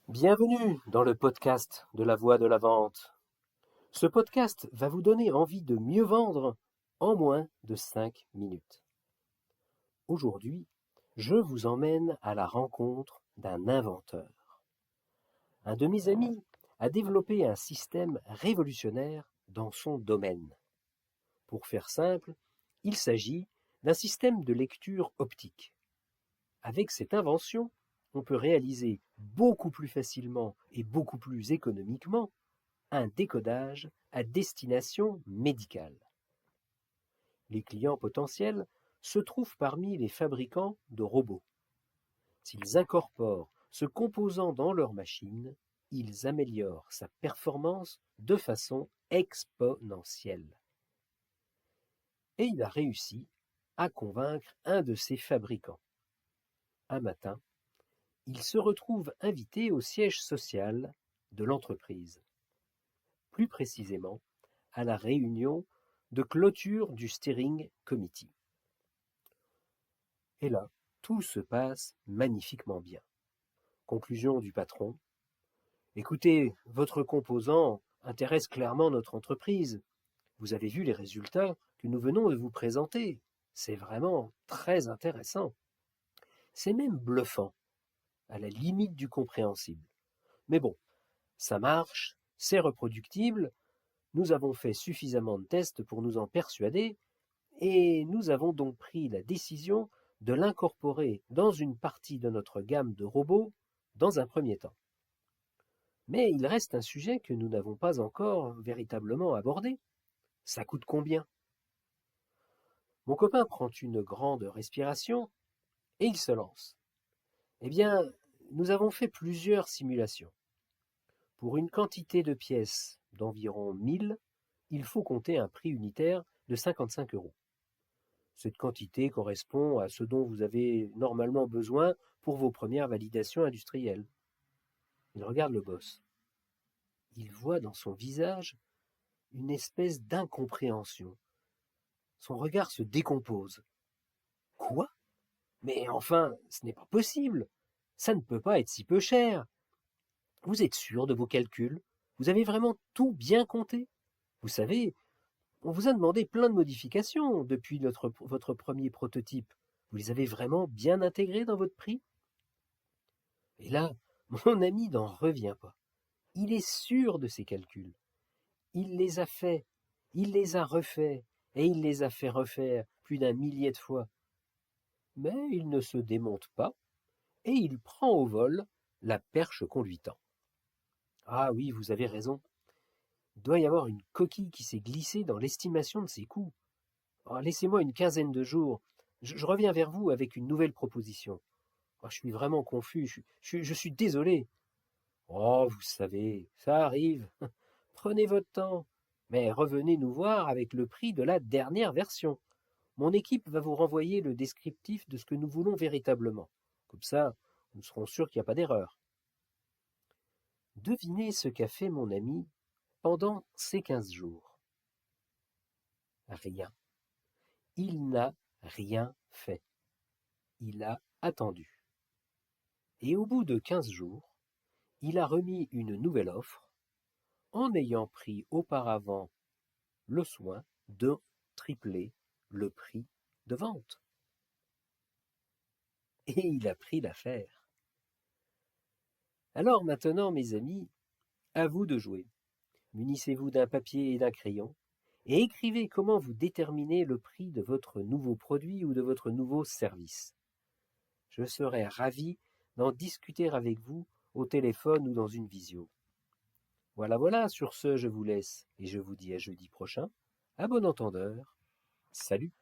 Bienvenue dans le podcast de la voix de la vente. Ce podcast va vous donner envie de mieux vendre en moins de 5 minutes. Aujourd'hui, je vous emmène à la rencontre d'un inventeur. Un de mes amis a développé un système révolutionnaire dans son domaine. Pour faire simple, il s'agit d'un système de lecture optique. Avec cette invention, on peut réaliser beaucoup plus facilement et beaucoup plus économiquement un décodage à destination médicale. Les clients potentiels se trouvent parmi les fabricants de robots. S'ils incorporent ce composant dans leur machine, ils améliorent sa performance de façon exponentielle. Et il a réussi à convaincre un de ses fabricants. Un matin, il se retrouve invité au siège social de l'entreprise, plus précisément à la réunion de clôture du Steering Committee. Et là, tout se passe magnifiquement bien. Conclusion du patron. Écoutez, votre composant intéresse clairement notre entreprise. Vous avez vu les résultats que nous venons de vous présenter. C'est vraiment très intéressant. C'est même bluffant, à la limite du compréhensible. Mais bon, ça marche, c'est reproductible, nous avons fait suffisamment de tests pour nous en persuader, et nous avons donc pris la décision de l'incorporer dans une partie de notre gamme de robots dans un premier temps. Mais il reste un sujet que nous n'avons pas encore véritablement abordé. Ça coûte combien? Mon copain prend une grande respiration et il se lance. Eh bien, nous avons fait plusieurs simulations. Pour une quantité de pièces d'environ 1000, il faut compter un prix unitaire de 55 €. Cette quantité correspond à ce dont vous avez normalement besoin pour vos premières validations industrielles. Il regarde le boss. Il voit dans son visage une espèce d'incompréhension. Son regard se décompose. Quoi? Mais enfin, ce n'est pas possible. Ça ne peut pas être si peu cher. Vous êtes sûr de vos calculs? Vous avez vraiment tout bien compté? Vous savez, on vous a demandé plein de modifications depuis votre premier prototype. Vous les avez vraiment bien intégrés dans votre prix? Et là, mon ami n'en revient pas. Il est sûr de ses calculs. Il les a faits, il les a refaits, et il les a fait refaire plus d'un millier de fois. Mais il ne se démonte pas, et il prend au vol la perche qu'on lui tend. Ah oui, vous avez raison. Il doit y avoir une coquille qui s'est glissée dans l'estimation de ses coûts. Oh, laissez-moi une quinzaine de jours. Je reviens vers vous avec une nouvelle proposition. Oh, je suis vraiment confus, je suis désolé. Oh, vous savez, ça arrive. Prenez votre temps, mais revenez nous voir avec le prix de la dernière version. Mon équipe va vous renvoyer le descriptif de ce que nous voulons véritablement. Comme ça, nous serons sûrs qu'il n'y a pas d'erreur. Devinez ce qu'a fait mon ami pendant ces 15 jours. Rien. Il n'a rien fait. Il a attendu. Et au bout de 15 jours, il a remis une nouvelle offre en ayant pris auparavant le soin de tripler le prix de vente. Et il a pris l'affaire. Alors maintenant, mes amis, à vous de jouer. Munissez-vous d'un papier et d'un crayon et écrivez comment vous déterminez le prix de votre nouveau produit ou de votre nouveau service. Je serai ravi d'en discuter avec vous au téléphone ou dans une visio. Voilà, sur ce, je vous laisse et je vous dis à jeudi prochain. À bon entendeur. Salut!